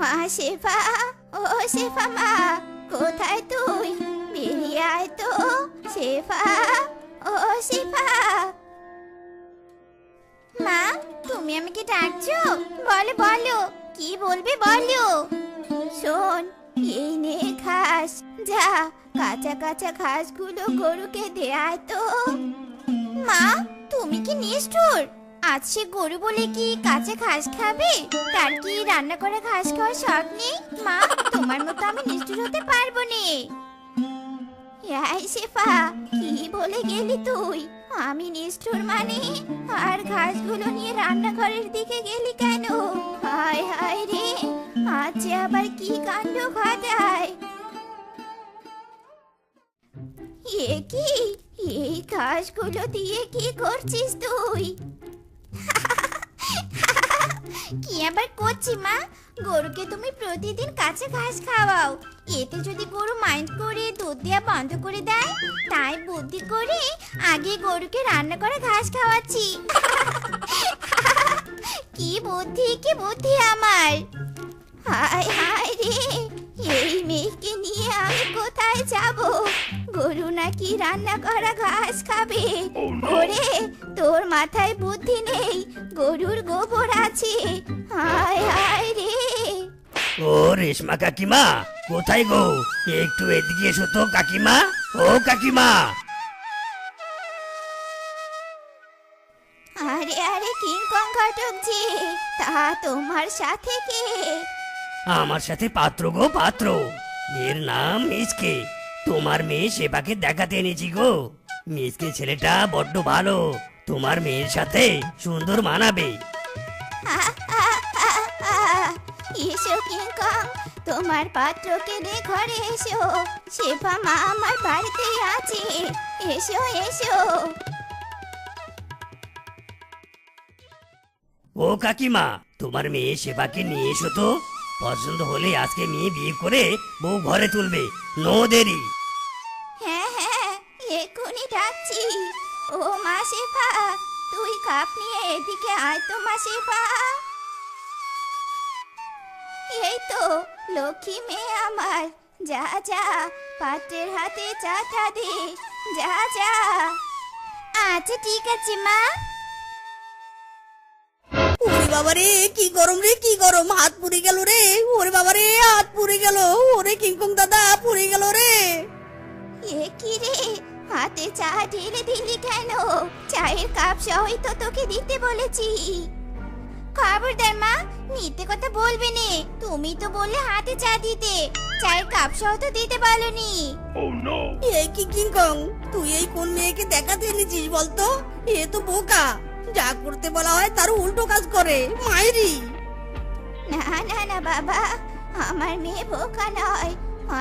মা শেফা, ও শেফা মা, কোথায় তুই? বেরিয়ে আয় তো শেফা, ও শেফা। মা, তুমি আমাকে ডাকছো? বলো বলো, কি বলবে বলো। শোন, এই নে ঘাস, যা কাঁচা কাঁচা ঘাসগুলো গরুকে দেয় তো। মা, তুমি কি নিষ্ঠুর? আজ সে গরু বলে কি কাঁচা ঘাস খাবে? তার কি রান্না করা ঘাস খাওয়ার শখ নেই? মা, তোমার মতো আমি নিষ্ঠুর হতে পারবো না। এই শেফা, কি বলে গেলি তুই? আমি নিষ্ঠুর মানে? আর ঘাসগুলো নিয়ে রান্নাঘরের দিকে গেলি কেন? হায় হায় রে, আজ যে আবার কি কাণ্ড ঘটায়। এ কি, এই ঘাসগুলো দিয়ে কি করছিস তুই? কি আবার করছি মা? গরুকে তুমি প্রতিদিন কাঁচা ঘাস খাওয়াও, এতে যদি গরু মাইন্ড করে দুধ দেওয়া বন্ধ করে দেয়, তাই বুদ্ধি করে আগে গরুকে রান্না করে ঘাস খাওয়াচ্ছি। কি বুদ্ধি, কি বুদ্ধি আমার! হায় হায় রে, এই মেয়েকে নিয়ে আমি কোথায় যাব? গরু নাকি রান্না করা ঘাস খাবে? ওরে, তোর মাথায় বুদ্ধি নেই, গরুর গোবর আছে। হায় হায় রে। ও রেশমা কাকিমা, কোথায় গো? একটু এদিকে এসো তো কাকিমা। ও কাকিমা। আরে আরে কিংকং ঘটক জি, তা তোমার সাথে কে? আমার সাথে পাত্র গো, পাত্র। এর নাম মিসকে। তোমার মেয়ে সেবাকে দেখাতে এনেছি গো। মিসকে ছেলেটা বড্ড ভালো, তোমার মেয়ের সাথে সুন্দর মানাবে। এসো কিংকং, তোমার পাত্রকে নিয়ে ঘরে এসো। শেফা মা আমার বাড়িতেই আছে, এসো এসো। ও কাকিমা, তোমার মেয়ে সেবাকে নিয়ে এসো তো। পছন্দ হলে আজকে মেয়ে বিয়ে করে বউ ঘরে তুলবে, নো দেরি। হ্যাঁ হ্যাঁ, এক্ষুনি ডাকছি। ও মা শেফা, তুই কাপ নিয়ে এদিকে আয় তো মা শেফা। এই তো লক্ষ্মী মেয়ে আমার, যা যা পাত্রের হাতে চাটা দে, যা যা। আচ্ছা ঠিক আছে মা। ওরে বাবা রে, কি গরম রে, কি গরম! হাত পুড়ে গেল রে। ওরে বাবা রে, হাত পুড়ে গেল। ওরে কিংকং দাদা, পুড়ে গেল রে। এ কি রে, হাতে চা ঢেলে দিলি কেন? চায়ের কাপ সহই তো তোকে দিতে বলেছি। খবরদার মা, মিথ্যে কথা বলবে নে। তুমি তো বললে হাতে চা দিতে, চায়ের কাপ সহ তো দিতে বলনি। এ কি কিংকং, তুই এই কোন মেয়েকে দেখাতে এনেছিস বলতো? এ তো বোকা, যা করতে বলা হয় তার উল্টো কাজ করে, মাইরি। না না না বাবা, আমার মেয়ে বোকা নয়।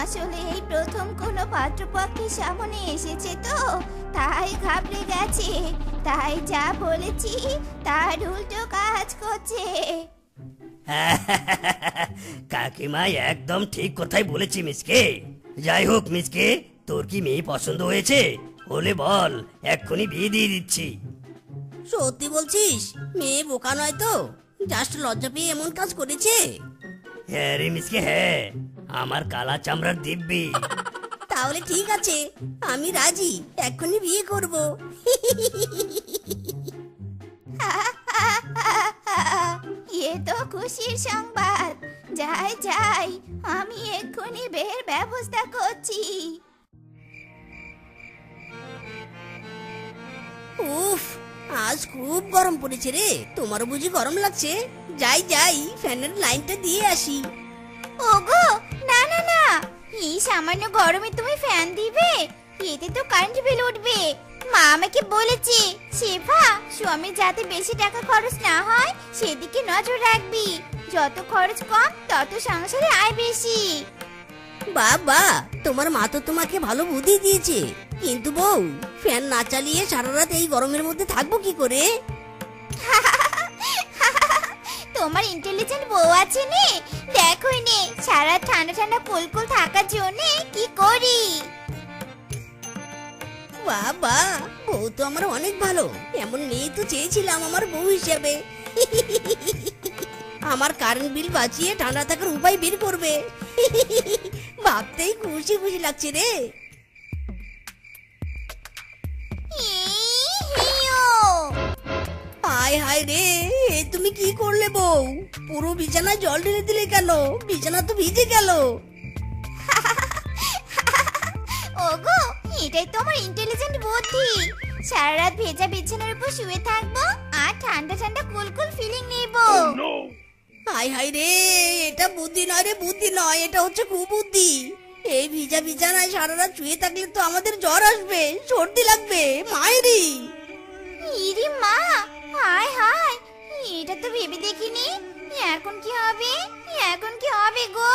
আসলে এই প্রথম কোনো পাত্রপক্ষের সামনে এসেছে তো, তাই ঘাবড়ে গেছে। তাই যা বলেছি তার উল্টো কাজ করছে। কাকিমা একদম ঠিক কথাই বলেছি মিসকে। যাই হোক মিসকে, তোর কি মেয়ে পছন্দ হয়েছে? হলে বল, এক্ষুনি বিয়ে দিয়ে দিচ্ছি। সত্যি বলছিস? মেয়ে বোকা নয় তো? জাস্ট লজ্জা পেয়ে এমন কাজ করেছে? হ্যাঁ রে মিসকে, হ্যাঁ, আমার কালা চামড়ার দিব্যি। তাহলে ঠিক আছে, আমি রাজি, এক্ষুনি বিয়ে করব। এ তো খুশির সংবাদ। যাই যাই, আমি এক্ষুনি বিয়ের ব্যবস্থা করছি। উফ, আজ খুব গরম পড়েছে রে। তোমারও বুঝি গরম লাগছে? যাই যাই, ফ্যানের লাইনটা দিয়ে আসি। ওগো, না না না, এই সামান্য গরমে তুমি ফ্যান দিবে? এতে তো কারেন্ট বিল উঠবে। মা আমাকে বলেছে শেফা, স্বামী যাতে বেশি টাকা খরচ না হয় সেদিকে নজর রাখবি। যত খরচ কম তত সংসারে আয় বেশি। বাবা, তোমার মা তো তোমাকে ভালো বুদ্ধি দিয়েছে। কিন্তু বউ, ফ্যান না চালিয়ে সারা রাত এই গরমের মধ্যে থাকবো কি করে? তোমার ইন্টেলিজেন্ট বউ আছে নে, দেখোই নে সারা ঠান্ডা ঠান্ডা কুলকুল থাকার জন্য কি করি। বাবা, বউ তো আমার অনেক ভালো। এমন মেয়ে তো চেয়েছিলাম আমার বউ হিসেবে। আমার কারেন্ট বিল বাঁচিয়ে ঠান্ডা থাকার উপায় বের করবে। ভাবতেই খুশি খুশি লাগছে রে। হায় হায় রে, এ তুমি কি করলে বউ? পুরো বিছানায় জল ঢেলে দিলে কেন? বিছানা তো ভিজে গেল। ওগো, এটাই তো আমার ইন্টেলিজেন্ট বুদ্ধি। সারা রাত ভেজা বিছানার উপর শুয়ে থাকবো আর ঠান্ডা ঠান্ডা কুলকুল ফিলিং নেব। হায় হায় রে, এটা বুদ্ধি নয় রে, বুদ্ধি নয়, এটা হচ্ছে কুবুদ্ধি। এই ভিজা বিছানায় সারা রাত শুয়ে থাকলে তো আমাদের জ্বর আসবে, সর্দি লাগবে, মায়েরি। ইরি মা, হায় হায়, এটা তো ভেবে দেখিনি। এখন কি হবে? এখন কি হবে গো?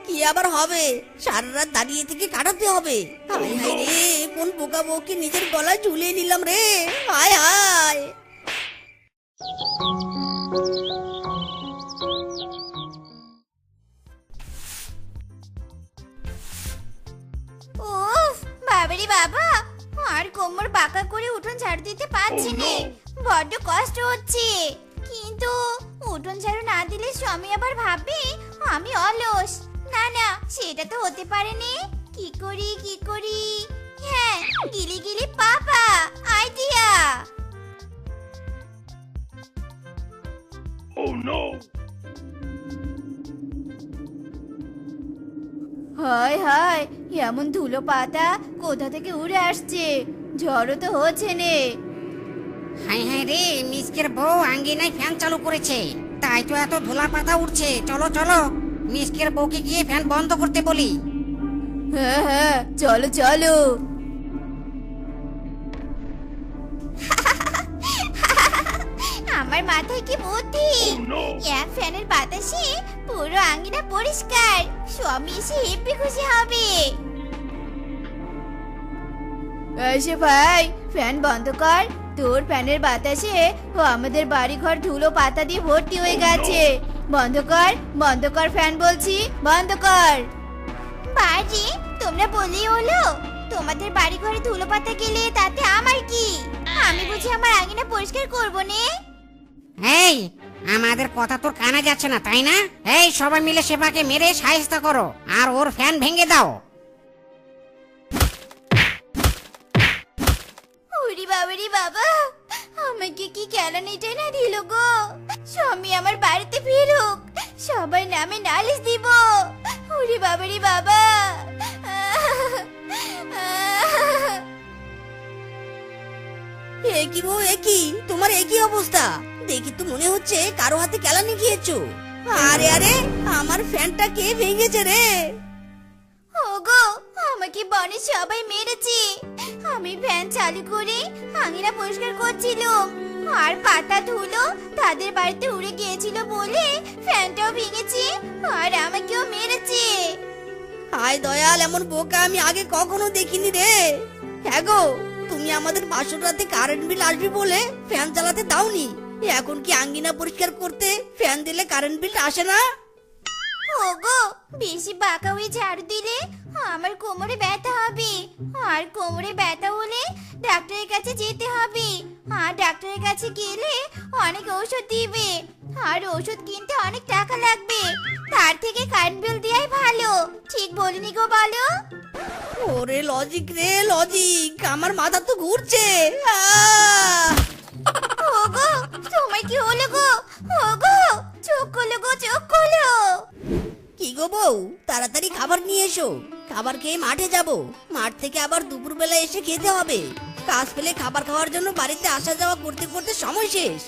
কি আবার হবে? সারা রাত দাঁড়িয়ে থেকে কাটাতে হবে। হায় হায় রে, কোন বোকা বউকে নিজের গলায় ঝুলিয়ে নিলাম রে। হায় হায়। উফ, বাবারে বাবা, আর কোমর বাঁকা করে উঠোন ঝাড়ু দিতে পারছি না। বড্ড কষ্ট হচ্ছে। কিন্তু উঠোন ঝাড়ু না দিলে স্বামী আবার ভাববে আমি অলস। না না, সেটা তো হতে পারে না। কি করি কি করি? হ্যাঁ, গিলি গিলি পাপা, আইডিয়া। হায় হায়, এমন ধুলো পাতা কোথা থেকে উড়ে আসছে? ঝড়ও তো হচ্ছে নে। হাই হাই রে, মিসকের বউ আঙ্গিনায় ফ্যান চালু করেছে, তাই তো এত ধুলা পাতা উঠছে। চলো চলো, মিসকের বউকে গিয়ে ফ্যান বন্ধ করতে বলি। হ্যাঁ হ্যাঁ, চলো চলো। আমার মাথায় কি বুদ্ধি! এক ফ্যানের বাতাসে পুরো আঙ্গিনা পরিষ্কার। স্বামী এসে হেব্বি খুশি হবে। এসে ভাই, ফ্যান বন্ধ কর। তোর ফ্যানের বাতাসে আমাদের বাড়ি ঘর ধুলো পাতা দিয়ে ভর্তি হয়ে গেছে। বন্ধ কর, বন্ধ কর ফ্যান বলছি, বন্ধ কর। বাড়ি তোমরা বললেই হলো? তোমাদের বাড়ি ঘরে ধুলো পাতা গেলে তাতে আমার কি? আমি বুঝি আমার আঙিনা পরিষ্কার করব নে? এই, আমাদের কথা তোর কানে যাচ্ছে না তাই না? এই, সবাই মিলে সেবাকে মেরে সাহায্য করো আর ওর ফ্যান ভেঙে দাও। ওরে বাবারে বাবা, আমাকে কি কেলানিটা না দিল গো। স্বামী আমার বাড়িতে ফিরুক, সবাই নামে নালিশ দিব। ওরে বাবারে বাবা। এ কি বউ, এ কি তোমার একই অবস্থা? দেখি তো মনে হচ্ছে কারো হাতে কেলানি খেয়েছো। আরে আরে, আমার ফ্যানটা কে ভেঙেছে রে? ওগো, আমাকে বনে সবাই মেরেছে। আমি ফ্যান চালু করে আঙিনা পরিষ্কার করছিলাম, আর পাতা ধুলো তাদের বাড়িতে উড়ে গিয়েছিল বলে ফ্যানটাও ভেঙেছে আর আমাকেও মেরেছে। হায় দয়াল, এমন বোকা আমি আগে কখনো দেখিনি রে। হ্যাঁ গো, তুমি আমাদের বাসর রাতে কারেন্ট বিল আসবে বলে ফ্যান চালাতে দাওনি। এখন কি আঙ্গিনা পরিষ্কার করতে ফ্যান দিলে কারেন্ট বিল আসে না? ওগো, বেশি বাঁকা হয়ে ঝাড়ু দিলে আমার কোমরে ব্যথা হবে, আর কোমরে ব্যথা হলে ডাক্তারের কাছে যেতে হবে। আর ডাক্তারের কাছে গেলে অনেক ঔষধ দিবে, আর ওষুধ কিনতে অনেক টাকা লাগবে। তার থেকে কারেন্ট বিল দেওয়াই ভালো। ঠিক বলিনি গো, বলো? ওরে লজিক রে লজিক, আমার মাথা তো ঘুরছে। আহ! ওগো, তোমার কি হলো গো? ওগো, চোখ খোলো গো, চোখ খোলো। কি গো বউ, তাড়াতাড়ি খাবার নিয়ে এসো। খাবার খেয়ে মাঠে যাব। মাঠ থেকে আবার দুপুরবেলা এসে খেতে হবে। কাজ ফেলে খাবার খাওয়ার জন্য বাড়িতে আসা যাওয়া করতে করতে সময় শেষ।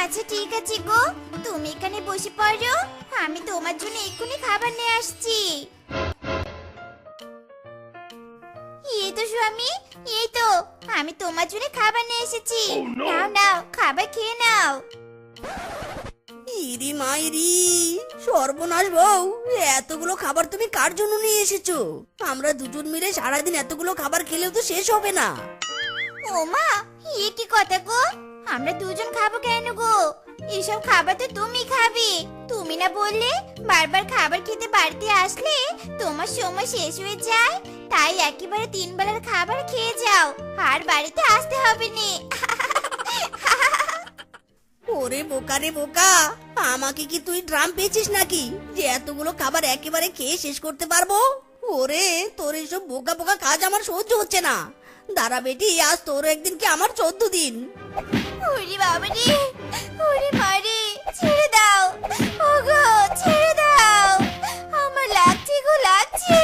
আচ্ছা ঠিক আছে গো, তুমি এখানে বসে পড়ো, আমি তোমার জন্য এক্ষুনি খাবার নিয়ে আসছি। এই তো স্বামী, এই তো আমি তোমার জন্য খাবার নিয়ে এসেছি। নাও নাও, খাবার খেয়ে নাও। ইরি মাইরি, সর্বনাশ বউ, এতগুলো খাবার তুমি কার জন্য নিয়ে এসেছো? আমরা দুজন মিলে সারাদিন এতগুলো খাবার খেলেও তো শেষ হবে না। ও মা, এ কি কথা গো? আমরা দুজন খাবো কেন গো? এসব খাবার তো তুমি খাবে। তুমি না বললে বারবার খাবার খেতে বাড়িতে আসলে তোমার সময় শেষ হয়ে যায়, তাই একেবারে 3 বেলার খাবার খেয়ে যাও, আর বাড়িতে আসতে হবে না। ওরে বোকা রে বোকা, আমাকে কি তুই ড্রাম পেয়েছিস নাকি যে এতগুলো খাবার একেবারে খেয়ে শেষ করতে পারবো? ওরে, তোর এইসব বোকা বোকা কাজ আমার সহ্য হচ্ছে না। দাঁড়া বেটি, আজ তোর একদিন কি আমার 14 দিন। ওরে বাবা রে, ওরে মারে, ছেড়ে দাও, ওগো ছেড়ে দাও, আমার লাগছে গো, লাগছে।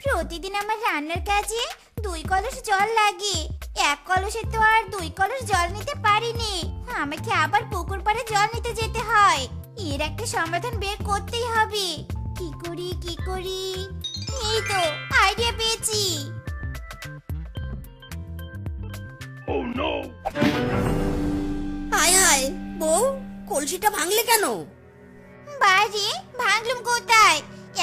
প্রতিদিন আমার রান্নার কাজে 2 কলস জল লাগে, 1 কলসে তো আর 2 কলস জল নিতে পারিনি, আমাকে আবার পুকুর পাড়ে জল নিতে যেতে হয়। এর একটা সমাধান বের করতেই হবে। কি করি কি করি, এই তো আইডিয়া পেয়েছি। হায় হায় বউ, কলসিটা ভাঙলে কেন? বাড়ি ভাঙলুম কোথায়?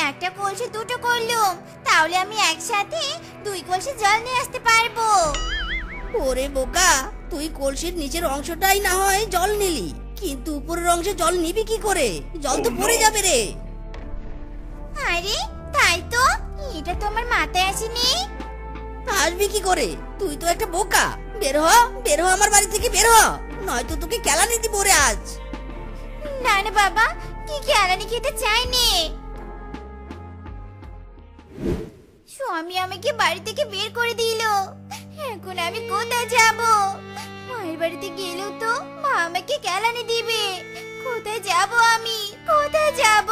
একটা কলসি 2টো করলুম, তাহলে আমি একসাথে 2 কলসি জল নিয়ে আসতে পারবো। ওরে বোকা, তুই কলসির নিচের অংশটাই না হয় জল নিলি, কিন্তু উপরের অংশে জল নিবি কি করে? জল তো পড়ে যাবে রে। আরে তাই তো, এটা তো আমার মাথায় আসেনি। আসবি কি করে? তুই তো একটা বোকা। বের হ, বের হ আমার বাড়ি থেকে, বের হ, নয়তো তোকে কেলানি দিব রে আজ। না না বাবা, কি কেলানি খেতে চাইনি। স্বামী আমাকে বাড়ি থেকে বের করে দিল, এখন আমি কোথায় যাব? মায়ের বাড়িতে গেলেও তো মা আমাকে কেলানি দিবে। কোথায় যাব আমি, কোথায় যাব?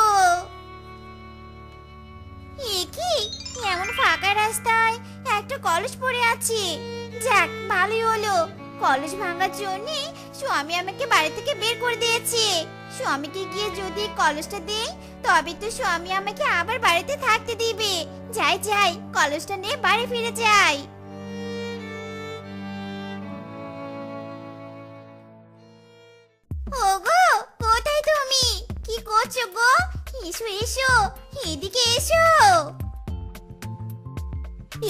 এ কি, এমন ফাঁকা রাস্তায় একটা কলস পড়ে আছে। যাক, ভালোই হলো, কলস ভাঙার জন্য স্বামী আমাকে বাড়ি থেকে বের করে দিয়েছে। স্বামীকে গিয়ে যদি কলসটা দেই, তবে তো স্বামী আমাকে আবার বাড়িতে থাকতে দিবে। যাই যাই, কলসটা নিয়ে বাড়ি ফিরে যাই। ওগো, কোথায় তুমি? কি করছো গো? এসো এসো, এদিকে এসো।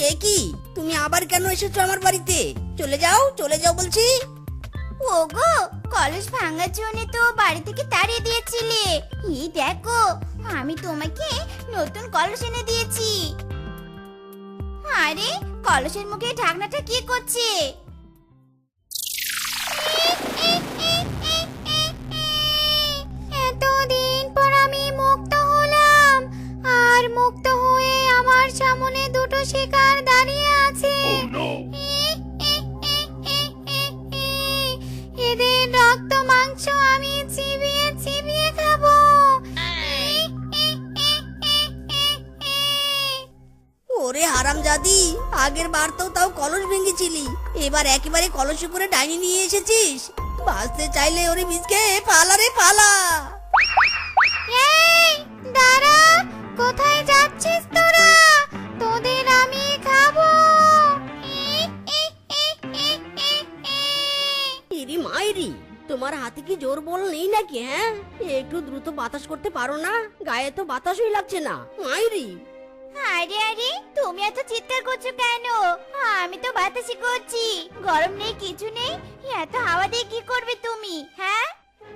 এ কি, তুমি আবার কেন এসেছো আমার বাড়িতে? চলে যাও, চলে যাও বলছি। ওগো, কলস ভাঙার জন্য তো বাড়ি থেকে তাড়িয়ে দিয়েছিলে। এই দেখো, আমি তোমাকে নতুন কলস এনে দিয়েছি। আরে, কলসের মুখে ঢাকনাটা কি করছে? এতদিন পর আমি মুক্ত হলাম, আর মুক্ত হয়ে আমার সামনে 2টো শিকার দাঁড়িয়ে আছে। এদের রক্ত মাংস আমি চিবিয়ে চিবিয়ে খাবো। ওরে হারামজাদি, আগের বার তো তাও কলস ভেঙেছিলি, এবার একেবারে কলসে করে ডাইনি নিয়ে এসেছিস। বাঁচতে চাইলে ওরে মিসকে পালা রে পালা। এই দাঁড়া, কোথায় যাচ্ছিস তোরা? তোদের আমি খাবো। ইরি মাইরি, তোমার হাতে কি জোর বল নেই নাকি? হ্যাঁ, একটু দ্রুত বাতাস করতে পারো না? গায়ে তো বাতাসই লাগছে না মাইরি। আরে আরে, তুমি এত চিৎকার করছো কেন? আমি তো বাতাসি করছি, গরম নেই কিছু নেই, এত হাওয়া দিয়ে কি করবে তুমি? হ্যাঁ,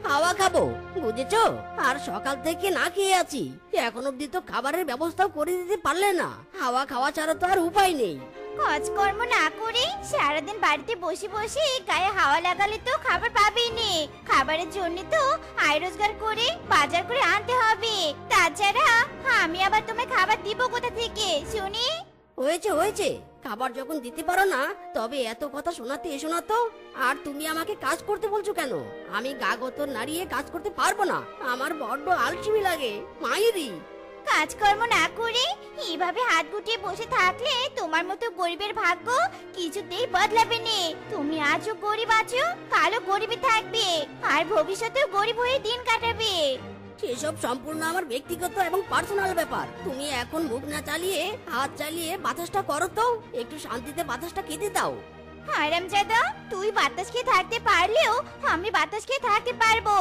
হাওয়া খাবো বুঝেছো? আর সকাল থেকে না খেয়ে আছি, এখন অব্দি তো খাবারের ব্যবস্থাও করে দিতে পারলে না। হাওয়া খাওয়া ছাড়া তো আর উপায় নেই। কাজকর্ম না করে সারাদিন বাড়িতে বসে বসে গায়ে হাওয়া লাগালে তো খাবার পাবেই নে। খাবারের জন্য তো আয় রোজগার করে বাজার করে আনতে হবে। তাছাড়া আমি আবার তোমায় খাবার দিব কোথা থেকে শুনি? হয়েছে হয়েছে, খাবার যখন দিতে পারো না, তবে এত কথা শোনাতে এসো না তো। আর তুমি আমাকে কাজ করতে বলছো কেন? আমি গা গতর নাড়িয়ে কাজ করতে পারবো না, আমার বড্ড আলসেমি লাগে মাইরি। কাজকর্ম না করে এইভাবে হাত গুটিয়ে বসে থাকলে তোমার মতো গরিবের ভাগ্য কিছুতেই বদলাবে না। তুমি আজও গরিব আছো, কালও গরিবই থাকবে, আর ভবিষ্যতেও গরিব হয়ে দিন কাটাবে। সেসব সম্পূর্ণ আমার ব্যক্তিগত এবং পার্সোনাল ব্যাপার। তুমি এখন মুখ না চালিয়ে হাত চালিয়ে বাতাসটা করো তো, একটু শান্তিতে বাতাসটা খেতে দাও। হারামজাদা, তুই বাতাস খেয়ে থাকতে পারলেও আমি বাতাস খেয়ে থাকতে পারবো।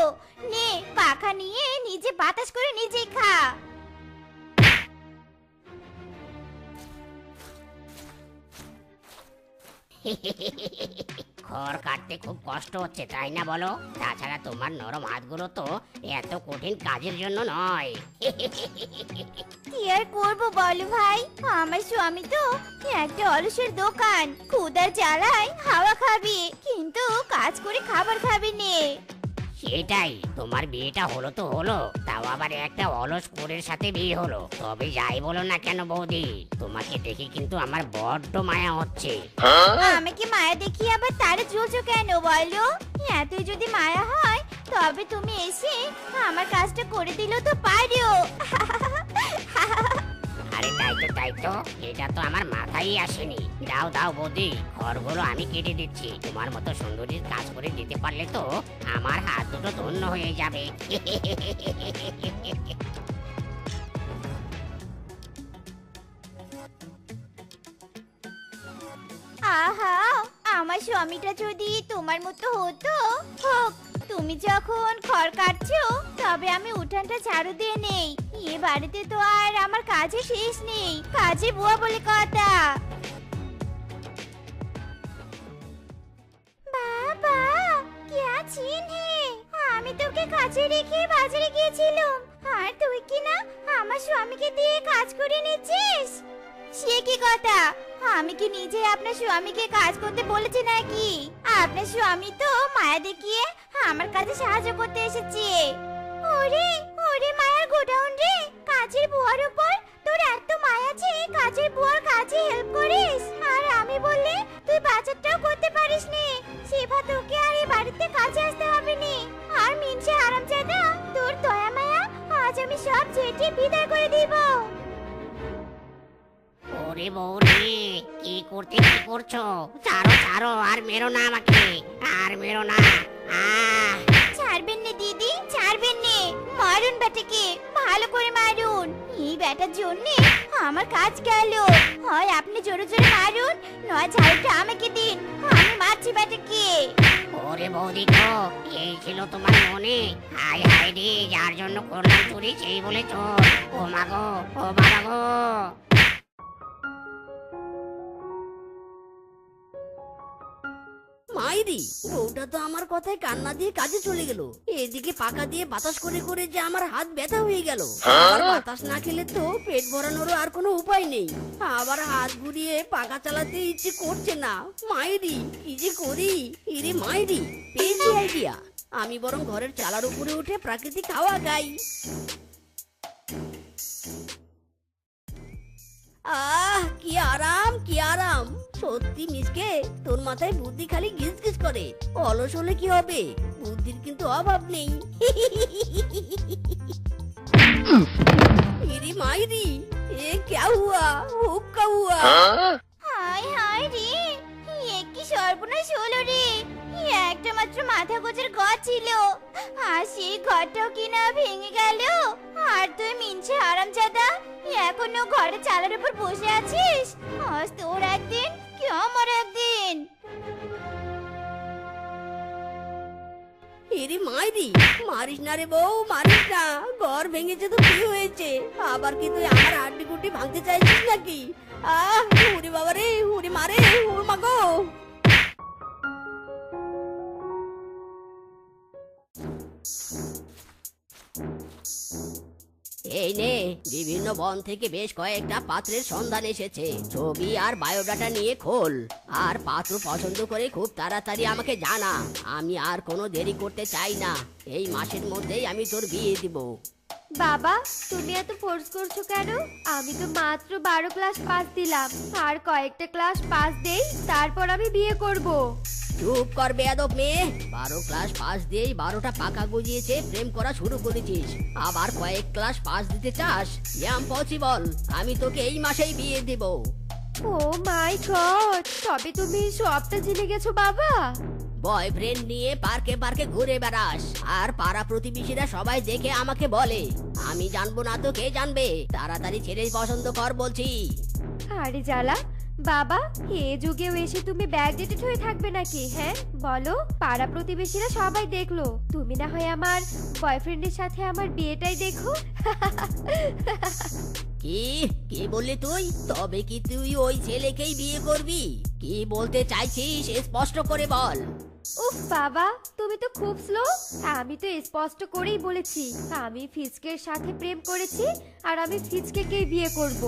নে, পাখা নিয়ে নিজে বাতাস করে নিজেই খা। খড় কাটতে খুব কষ্ট হচ্ছে তাই না বলো? তাছাড়া তোমার নরম হাতগুলো তো এত কঠিন কাজের জন্য নয়। কি আর করবো বলো ভাই, আমার স্বামী তো একটা অলসের দোকান, ক্ষুদার জ্বালায় হাওয়া খাবে কিন্তু কাজ করে খাবার খাবে নে। সেটাই, তোমার বিয়েটা হলো তো হলো, তাও আবার একটা অলস কোরের সাথে বিয়ে হলো। তবে যাই বলো না কেন বৌদি, তোমাকে দেখে কিন্তু আমার বড্ড মায়া হচ্ছে। আমাকে মায়া দেখি আবার তারে জ্বলছো কেন বলো? এতই যদি মায়া হয় তবে তুমি এসে আমার কাজটা করে দিল তো পারো। আরে তাই তো, এটা তো আমার মাথায় আসেনি। দাও দাও বৌদি, খড়গুলো আমি কেটে দিচ্ছি। তোমার মতো সুন্দরীর কাজ করে দিতে পারলে তো আমার হাত দুটো ধন্য হয়ে যাবে। আহা, আমার স্বামীটা যদি তোমার মতো হতো হোক। তুমি যখন খড় কাটছো তবে আমি উঠানটা ঝাড়ু দিয়ে নেই। এ বাড়িতে তো আর আমার কাজে শেষ নেই, কাজে বুয়া বলে কথা। বাবা কে আছেন হে? আমি তোকে কাজে রেখে বাজারে গিয়েছিলাম, আর তুই কি না আমার স্বামীকে দিয়ে কাজ করে নিচ্ছিস? সে কি কথা? আমি কি নিজে আপনার স্বামীকে কাজ করতে বলেছি নাকি? আপনার স্বামী তো মায়া দেখিয়ে আমার কাজে সাহায্য করতে এসেছে। ওরে ওরে মায়ার গোডাউন রে, কাজের বুয়ার উপর তোর এত মায়া যে কাজের বুয়ার কাজে হেল্প করিস, আর আমি বললে তুই বাজারটাও করতে পারিস নি। সেবা তোকে আর এই বাড়িতে কাজে আসতে হবে নি। আর মিনসে হারামজাদা, তোর দয়া মায়া আজ আমি সব ঝেঁটে বিদায় করে দিব। ওরে বৌদি, কি করছো? ছাড়ো ছাড়ো, আর মেরো না আমাকে, আর মেরো না। ছাড়বেন না দিদি, ছাড়বেন না। মারুন বেটাকে, ভালো করে মারুন। এই বেটার জন্য আমার কাজ গেল। হয় আপনি জোরে জোরে মারুন, নয় ঝাড়ুটা আমাকে দিন, আমি মারছি বেটাকে। ওরে বৌদি গো, এই ছিল তোমার মনে? হায় হায় রে, যার জন্য করলাম চুরি সেই বলে চোর। ও মা গো, ও বাবা গো। মাইরি, বউটা তো আমার কথায় কান্না দিয়ে কাজে চলে গেল। এদিকে পাকা দিয়ে বাতাস করে করে যে আমার হাত ব্যথা হয়ে গেল। আর বাতাস না খেলে তো পেট ভরানোরও আর কোনো উপায় নেই। আবার হাত ঘুরিয়ে পাকা চালাতে ইচ্ছে করছে না। মাইরি, কি যে করি? ইরে মাইরি, পেয়েছি আইডিয়া। আমি বরং ঘরের চালার উপরে উঠে প্রাকৃতিক হাওয়া খাই। আহ, কি আরাম, কি আরাম। সত্যি মিসকে, তোর মাথায় বুদ্ধি খালি গিজ গিজ করে। অলস হলে কি হবে? বুদ্ধির কিন্তু অভাব নেই। ইরি মাইরি, এ ক্যা হুয়া? হুক্কা হুয়া? হায় হায় রে, এ কি সর্বনাশ হলো রে। একটা মাত্র মাথা গোছের ঘর ছিল, আর সেই ঘরটাও কিনা ভেঙে গেল। আর তুই মিনছে হারামজাদা, এখনো ঘরে চালার উপর বসে আছিস। আজ তোর একদিন কি আমার একদিন। এরে মাইরি, মারিস না রে বউ, মারিস না। ঘর ভেঙেছে তো কি হয়েছে? আবার কি তুই আমার হাড্ডি গুড্ডি ভাঙতে চাইছিস নাকি? আহ, উড়ি বাবা রে, উড়ি মারে, উড় মাগো। এই নে, বিভিন্ন বন থেকে বেশ কয়েকটা পাত্রের সন্ধান এসেছে। ছবি আর বায়োডাটা নিয়ে খোল, আর পাত্র পছন্দ করে খুব তাড়াতাড়ি আমাকে জানা। আমি আর কোনো দেরি করতে চাই না। এই মাসের মধ্যেই আমি তোর বিয়ে দিব। বাবা, তুমি এত ফোর্স করছো কেন? আমি তো মাত্র 12 ক্লাস পাস দিলাম, আর কয়েকটা ক্লাস পাস দেই, তারপর আমি বিয়ে করব। চুপ কর বেয়াদব মেয়ে। 12 ক্লাস পাস দিয়েই 12টা পাকা গজিয়েছে প্রেম করা শুরু করেছিস, আবার কয়েক ক্লাস পাস দিতে চাস? ইম্পসিবল। আমি তোকে এই মাসেই বিয়ে দেব। ও মাই গড, তবে তুমি সবটা জেনে গেছো বাবা? বয়ফ্রেন্ড নিয়ে পার্কে পার্কে ঘুরে বেড়াস, আর পাড়া প্রতিবেশীরা সবাই দেখে আমাকে বলে। আমি জানবো না তো কে জানবে? তাড়াতাড়ি ছেলে পছন্দ কর বলছি। আরে জ্বালা, বাবা এ যুগেও এসে তুমি ব্যাকডেটেড হয়ে থাকবে নাকি? হ্যাঁ বলো, পাড়া প্রতিবেশীরা সবাই দেখলো, তুমি না হয় আমার বয়ফ্রেন্ডের সাথে আমার বিয়েটাই দেখো। কি কি বললি তুই? তবে কি তুই ওই ছেলেকেই বিয়ে করবি? কি বলতে চাইছিস স্পষ্ট করে বল। উফ বাবা, তুমি তো খুব স্লো। আমি তো স্পষ্ট করেই বলেছি আমি ফিজকের সাথে প্রেম করেছি আর আমি ফিজকেকেই বিয়ে করব।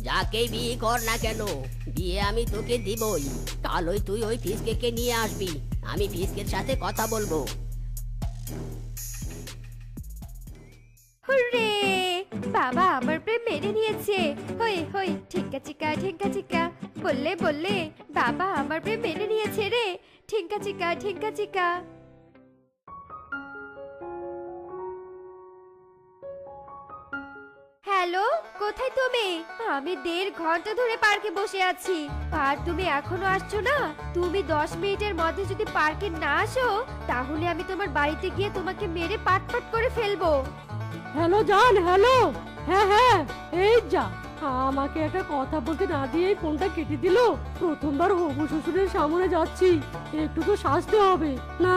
যাকে বিয়ে কর না কেন, বিয়ে আমি তোকে দিবই। কালই তুই ওই ফিসকে নিয়ে আসবি, আমি ফিসকের সাথে কথা বলবো। হুররে, বাবা আমার প্রেম মেনে নিয়েছে। হই হই, ঠিঙ্কা চিকা ঠিঙ্কা চিকা, বললে বললে বাবা আমার প্রেম মেনে নিয়েছে রে। ঠিঙ্কা চিকা ঠিঙ্কা চিকা। হ্যালো, কোথায় তুমি? আমি 1.5 ঘন্টা ধরে পার্কে বসে আছি আর তুমি এখনো আসছো না। তুমি 10 মিনিটের মধ্যে যদি পার্কে না আসো তাহলে আমি তোমার বাড়িতে গিয়ে তোমাকে মেরে পাট পাট করে ফেলবো। হ্যালো জান, হ্যালো। হ্যাঁ হ্যাঁ, এই যা, আমাকে একটা কথা বলতে না দিয়ে ফোনটা কেটে দিল। প্রথমবার হবু শ্বশুরের সামনে যাচ্ছি, একটু তো সাজতে হবে না।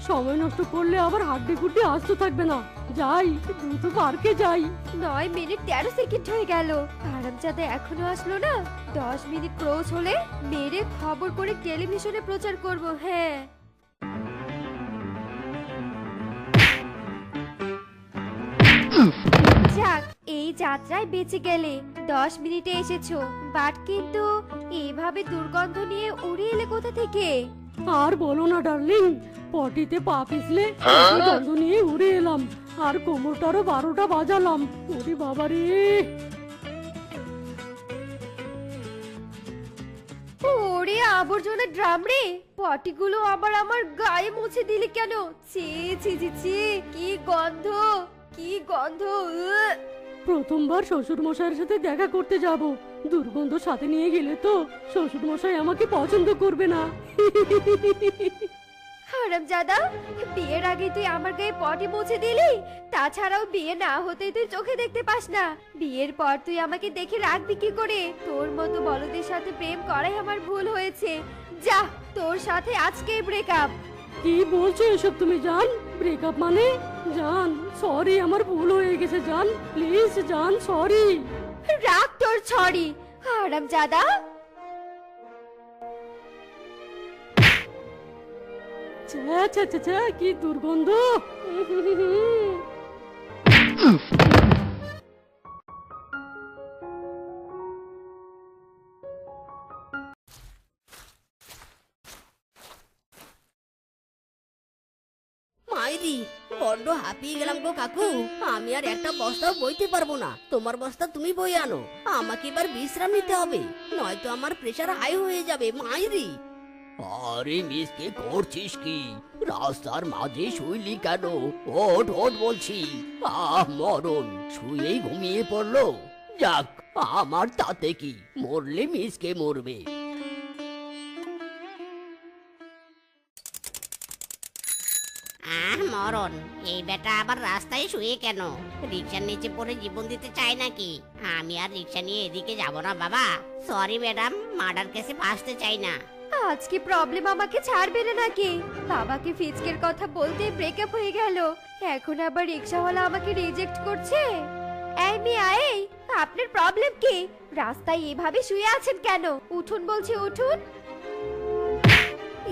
সময় নষ্ট করলে আবার হাড্ডি গুড্ডি আসতে থাকবে না। যাই, দ্রুত পার্কে যাই। 9 মিনিট 13 সেকেন্ড হয়ে গেল, হারামজাদা এখনো আসলো না। 10 মিনিট ক্রস হলে মেরে খবর করে টেলিভিশনে প্রচার করব। হ্যাঁ, যাক, এই যাত্রায় বেঁচে গেলে। 10 মিনিটে এসেছো, বাট কিন্তু এভাবে দুর্গন্ধ নিয়ে উড়ে এলে কোথা থেকে? আর বলো না ডার্লিং, পটিতে পা পিছলে গন্ধ নিয়ে উড়ে এলাম আর কোমরটারও 12টা বাজালাম। ওরে বাবা রে! ওরে আবর্জনা ড্রাম রে, পটিগুলো আবার আমার গায়ে মুছে দিলি কেন? ছি ছি ছি ছি, কি গন্ধ, কি গন্ধ! প্রথমবার শ্বশুর মশাইয়ের সাথে দেখা করতে যাব, দুর্গন্ধ সাথে নিয়ে গেলে তো শ্বশুর মশাই আমাকে পছন্দ করবে না। হারামজাদা, বিয়ের আগে তুই আমার গায়ে পটি মুছে দিলি। তাছাড়াও বিয়ে না হতেই তুই চোখে দেখতে পাস না। বিয়ের পর তুই আমাকে দেখে রাখবি কি করে? তোর মতো বলদের সাথে প্রেম করাই আমার ভুল হয়েছে। যা, তোর সাথে আজকেই ব্রেকআপ। কি বলছো এসব তুমি জান? ব্রেকআপ মানে? জান সরি, আমার ভুল হয়ে গেছে জান, প্লিজ জান, সরি। রাখ তোর ছড়ি, হারামজাদা। ছ্যা ছ্যা ছ্যা ছ্যা, কি দুর্গন্ধ! মাইরি, বড্ড হাঁপিয়ে গেলাম গো কাকু। আমি আর একটা বস্তাও বইতে পারবো না। তোমার বস্তা তুমি বই আনো, আমাকে এবার বিশ্রাম নিতে হবে, নয়তো আমার প্রেসার হাই হয়ে যাবে। মাইরি! আরে মিসকে করছিস কি? রাস্তার মাঝে শুইলি কেন? ওঠ ওঠ বলছি। মরণ, শুয়েই ঘুমিয়ে পড়লো। যাক, আমার তাতে কি, মরলে মিসকে মরবে। মরণ, এই বেটা আবার রাস্তায় শুয়ে কেন? রিক্সার নিচে পড়ে জীবন দিতে চায় নাকি? আমি আর রিক্সা নিয়ে এদিকে যাব না বাবা। সরি ম্যাডাম, মার্ডার কেসে ফাঁসতে চাই না। আজকে প্রবলেম আমাকে ছাড়বে না নাকি? বাবাকে ফিজকের কথা বলতে ব্রেকআপ হয়ে গেল, এখন আবার রিক্সাওয়ালা আমাকে রিজেক্ট করছে। এই মিয়া, এই আপনার প্রবলেম কি? রাস্তায় এভাবে শুয়ে আছেন কেন? উঠুন বলছি, উঠুন।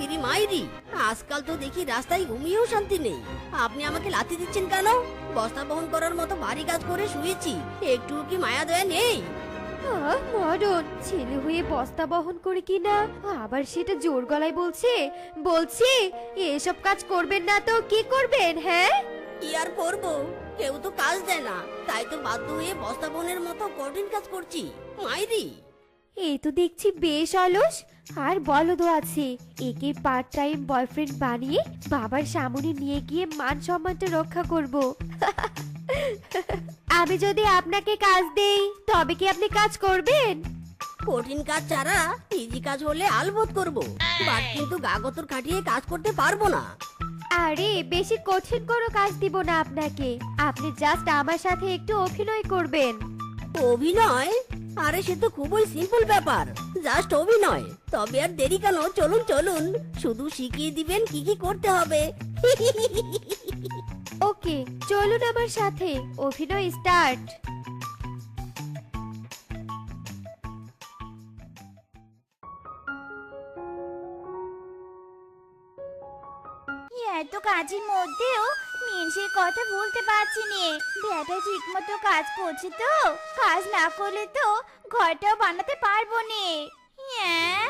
ইরি মাইরি, আজকাল তো দেখি রাস্তায় ঘুমিয়েও শান্তি নেই। আপনি আমাকে লাথি দিচ্ছেন কেন? বস্তা বহন করার মতো ভারী কাজ করে শুয়েছি, একটু কি মায়া দয়া নেই? মরণ, ছেলে হয়ে বস্তা বহন করে কিনা আবার সেটা জোর গলায় বলছে। বলছি এসব কাজ করবেন না তো কি করবেন? হ্যাঁ, কি আর করবো, কেউ তো কাজ দেয় না, তাই তো বাধ্য হয়ে বস্তা বহনের মতো কঠিন কাজ করছি। মাইরি! এই তো দেখছি বেশ অলস আর বলদও আছে। একে পার্ট টাইম বয়ফ্রেন্ড বানিয়ে বাবার সামনে নিয়ে গিয়ে মান সম্মানটা রক্ষা করব। আমি যদি আপনাকে কাজ দেই তবে কি আপনি কাজ করবেন? কঠিন কাজ ছাড়া ইজি কাজ হলে আলবত করব, বাট কিন্তু গাগতর খাটিয়ে কাজ করতে পারবো না। আরে বেশি কঠিন কোনো কাজ দিব না আপনাকে, আপনি জাস্ট আমার সাথে একটু অভিনয় করবেন। অভিনয়? আরে সে তো খুবই সিম্পল ব্যাপার, জাস্ট অভিনয়। তবে আর দেরি কেন, চলুন চলুন, শুধু শিখিয়ে দিবেন কি কি করতে হবে। ওকে, চলুন আমার সাথে, অভিনয় স্টার্ট। এত কাজের মধ্যেও মিনসের কথা বলতে পারছি নে। বেটা ঠিক মতো কাজ করছে তো, কাজ না করলে তো ঘরটাও বানাতে পারবো নে। হ্যাঁ,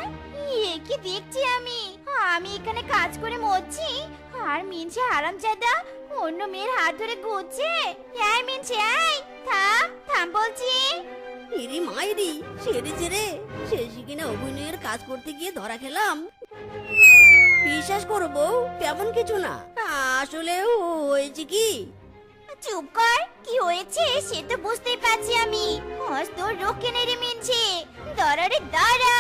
এ কি দেখছি আমি আমি এখানে কাজ করে মরছি, আর মিনসে হারামজাদা অন্য মেয়ের হাত ধরে ঘুরছে। এই মিনসে, এই থাম থাম বলছি। ইরি মাইরি, সেরেছে রে, শেষে কিনা অভিনয়ের কাজ করতে গিয়ে ধরা খেলাম। বিশ্বাস করো বউ, তেমন কিছু না, আসলে হয়েছে কি। চুপ কর, কি হয়েছে সে তো বুঝতেই পারছি আমি। হস তোর রক্ষে নেই রে মিনছে, দাঁড়া রে দাঁড়া।